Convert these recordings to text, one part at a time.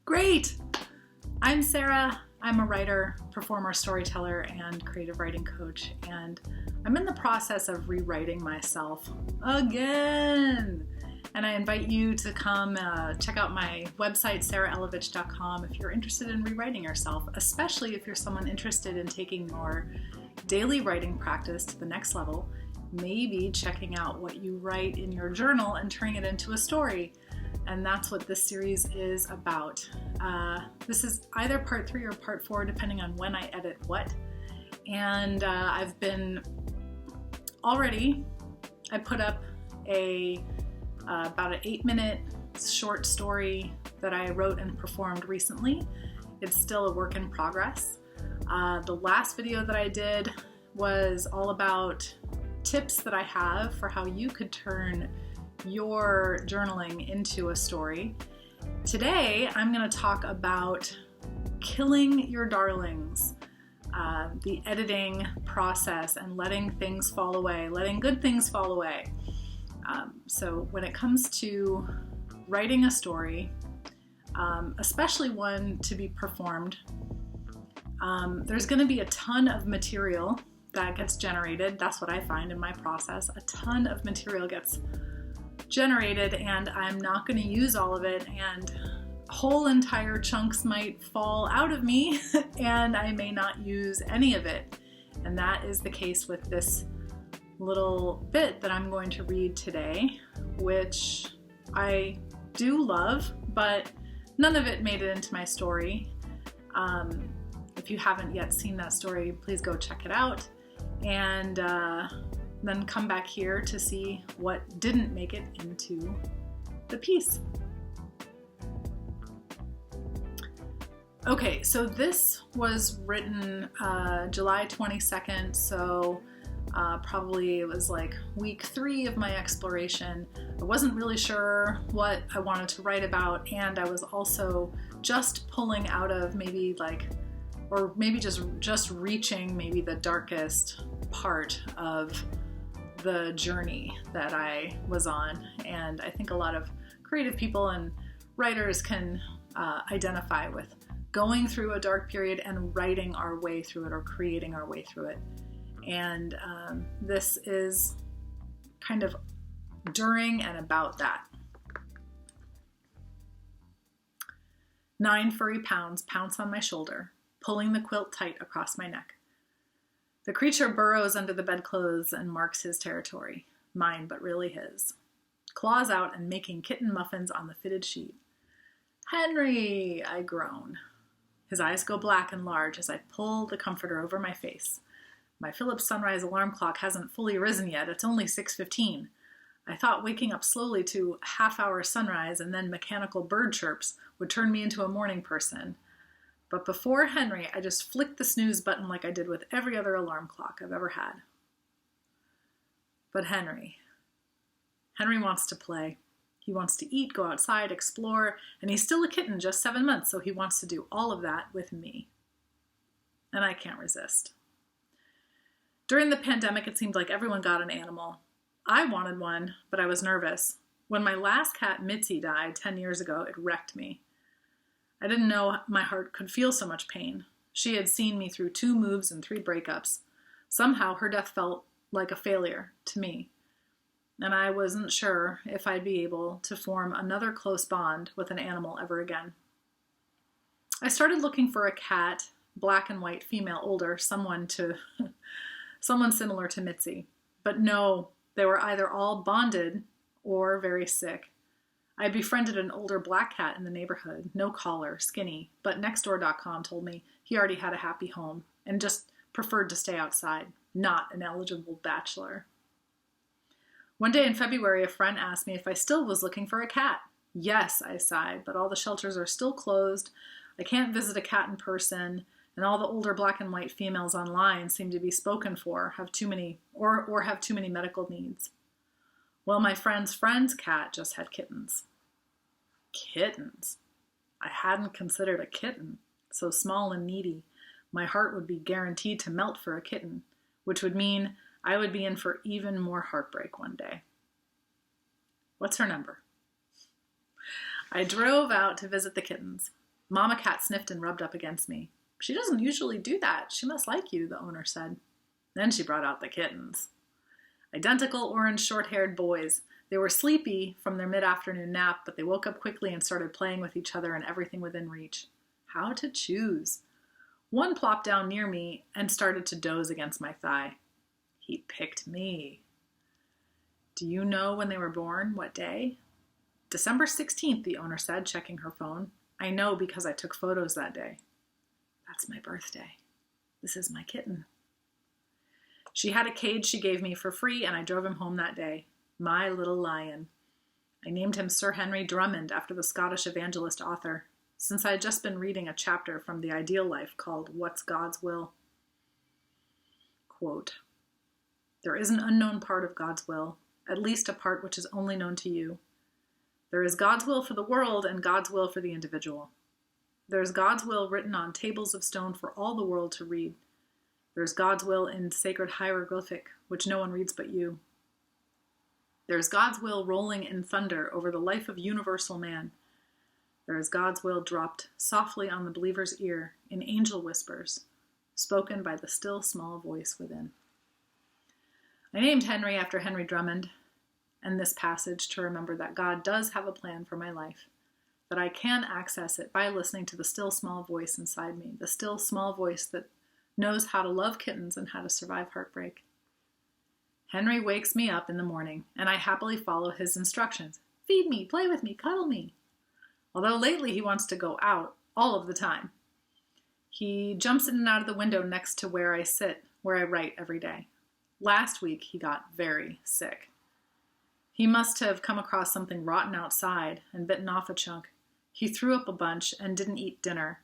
Great! I'm Sarah. I'm a writer, performer, storyteller, and creative writing coach, and I'm in the process of rewriting myself again. And I invite you to come check out my website, sarahelovich.com, if you're interested in rewriting yourself, especially if you're someone interested in taking your daily writing practice to the next level, maybe checking out what you write in your journal and turning it into a story. And that's what this series is about. This is either part 3 or part 4, depending on when I edit what. And I've been already, I put up about an 8-minute short story that I wrote and performed recently. It's still a work in progress. The last video that I did was all about tips that I have for how you could turn your journaling into a story. Today, I'm going to talk about killing your darlings, the editing process and letting things fall away, letting good things fall away. So when it comes to writing a story, especially one to be performed, there's going to be a ton of material that gets generated. That's what I find in my process. A ton of material gets generated, and I'm not going to use all of it, and whole entire chunks might fall out of me and I may not use any of it. And that is the case with this little bit that I'm going to read today, which I do love, but none of it made it into my story. If you haven't yet seen that story, please go check it out, and then come back here to see what didn't make it into the piece. Okay, so this was written July 22nd, so probably it was like week 3 of my exploration. I wasn't really sure what I wanted to write about, and I was also just pulling out of maybe just reaching maybe the darkest part of the journey that I was on. And I think a lot of creative people and writers can identify with going through a dark period and writing our way through it or creating our way through it. And this is kind of during and about that. 9 furry pounds pounce on my shoulder, pulling the quilt tight across my neck. The creature burrows under the bedclothes and marks his territory, mine but really his. Claws out and making kitten muffins on the fitted sheet. "Henry," I groan. His eyes go black and large as I pull the comforter over my face. My Philips sunrise alarm clock hasn't fully risen yet. It's only 6:15. I thought waking up slowly to half-hour sunrise and then mechanical bird chirps would turn me into a morning person. But before Henry, I just flicked the snooze button like I did with every other alarm clock I've ever had. But Henry wants to play. He wants to eat, go outside, explore, and he's still a kitten, just 7 months, so he wants to do all of that with me. And I can't resist. During the pandemic, it seemed like everyone got an animal. I wanted one, but I was nervous. When my last cat, Mitzi, died 10 years ago, it wrecked me. I didn't know my heart could feel so much pain. She had seen me through 2 moves and 3 breakups. Somehow her death felt like a failure to me. And I wasn't sure if I'd be able to form another close bond with an animal ever again. I started looking for a cat, black and white, female, older, someone similar to Mitzi. But no, they were either all bonded or very sick. I befriended an older black cat in the neighborhood, no collar, skinny, but Nextdoor.com told me he already had a happy home and just preferred to stay outside, not an eligible bachelor. One day in February, a friend asked me if I still was looking for a cat. Yes, I sighed, but all the shelters are still closed. I can't visit a cat in person, and all the older black and white females online seem to be spoken for, have too many medical needs. Well, my friend's cat just had kittens. Kittens? I hadn't considered a kitten, so small and needy. My heart would be guaranteed to melt for a kitten, which would mean I would be in for even more heartbreak one day. What's her number? I drove out to visit the kittens. Mama cat sniffed and rubbed up against me. She doesn't usually do that. She must like you, the owner said. Then she brought out the kittens. Identical orange short-haired boys. They were sleepy from their mid-afternoon nap, but they woke up quickly and started playing with each other and everything within reach. How to choose? One plopped down near me and started to doze against my thigh. He picked me. Do you know when they were born? What day? December 16th, the owner said, checking her phone. I know because I took photos that day. That's my birthday. This is my kitten. She had a cage she gave me for free, and I drove him home that day. My little lion. I named him Sir Henry Drummond after the Scottish evangelist author, since I had just been reading a chapter from The Ideal Life called What's God's Will? Quote, there is an unknown part of God's will, at least a part which is only known to you. There is God's will for the world and God's will for the individual. There is God's will written on tables of stone for all the world to read. There is God's will in sacred hieroglyphic, which no one reads but you. There is God's will rolling in thunder over the life of universal man. There is God's will dropped softly on the believer's ear in angel whispers, spoken by the still small voice within. I named Henry after Henry Drummond and this passage to remember that God does have a plan for my life, that I can access it by listening to the still small voice inside me, the still small voice that knows how to love kittens and how to survive heartbreak. Henry wakes me up in the morning, and I happily follow his instructions. Feed me, play with me, cuddle me. Although lately he wants to go out all of the time. He jumps in and out of the window next to where I sit, where I write every day. Last week he got very sick. He must have come across something rotten outside and bitten off a chunk. He threw up a bunch and didn't eat dinner.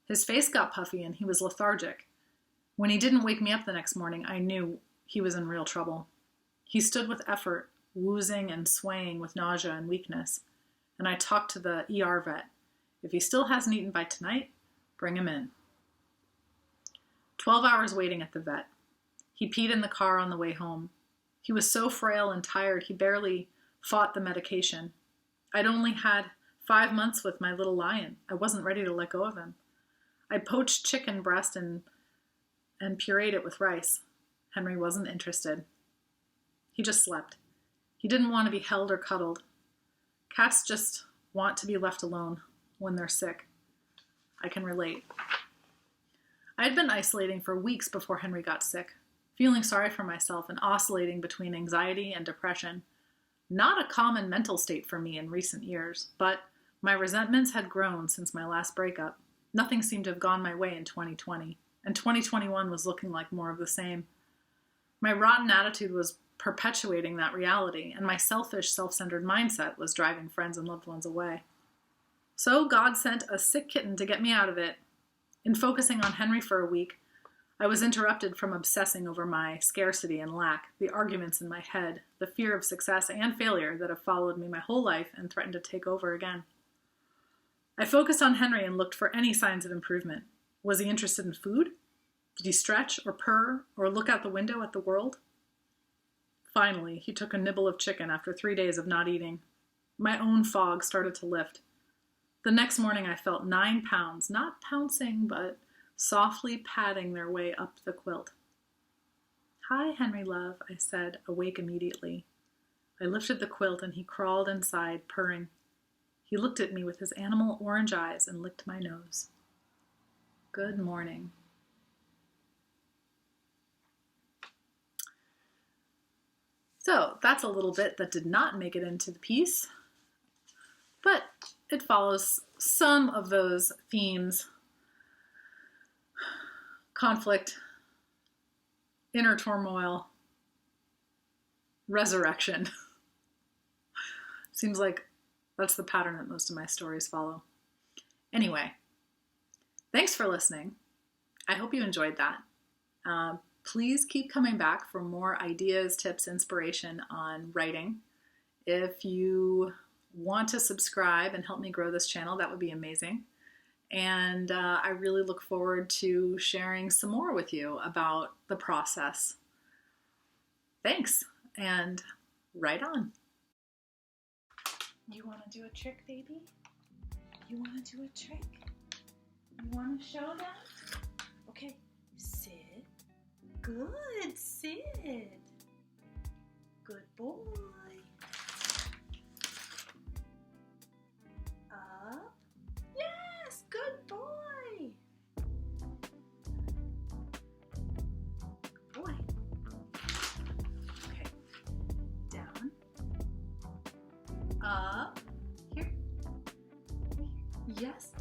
His face got puffy and he was lethargic. When he didn't wake me up the next morning, I knew he was in real trouble. He stood with effort, woozing and swaying with nausea and weakness, and I talked to the ER vet. If he still hasn't eaten by tonight, bring him in. 12 hours waiting at the vet. He peed in the car on the way home. He was so frail and tired, he barely fought the medication. I'd only had 5 months with my little lion. I wasn't ready to let go of him. I poached chicken breast and pureed it with rice. Henry wasn't interested. He just slept. He didn't want to be held or cuddled. Cats just want to be left alone when they're sick. I can relate. I had been isolating for weeks before Henry got sick, feeling sorry for myself and oscillating between anxiety and depression. Not a common mental state for me in recent years, but my resentments had grown since my last breakup. Nothing seemed to have gone my way in 2020, and 2021 was looking like more of the same. My rotten attitude was perpetuating that reality, and my selfish, self-centered mindset was driving friends and loved ones away. So God sent a sick kitten to get me out of it. In focusing on Henry for a week, I was interrupted from obsessing over my scarcity and lack, the arguments in my head, the fear of success and failure that have followed me my whole life and threatened to take over again. I focused on Henry and looked for any signs of improvement. Was he interested in food? Did he stretch or purr or look out the window at the world? Finally, he took a nibble of chicken after 3 days of not eating. My own fog started to lift. The next morning I felt 9 pounds, not pouncing, but softly padding their way up the quilt. Hi, Henry love, I said, awake immediately. I lifted the quilt and he crawled inside, purring. He looked at me with his animal orange eyes and licked my nose. Good morning. So that's a little bit that did not make it into the piece, but it follows some of those themes: conflict, inner turmoil, resurrection. Seems like that's the pattern that most of my stories follow. Anyway, thanks for listening. I hope you enjoyed that. Please keep coming back for more ideas, tips, inspiration on writing. If you want to subscribe and help me grow this channel, that would be amazing. And I really look forward to sharing some more with you about the process. Thanks, and write on. You want to do a trick, baby? You want to do a trick? You want to show that? Okay, sit. Good, sit. Good boy. Up. Yes, good boy. Good boy. Okay, down. Up. Here. Yes.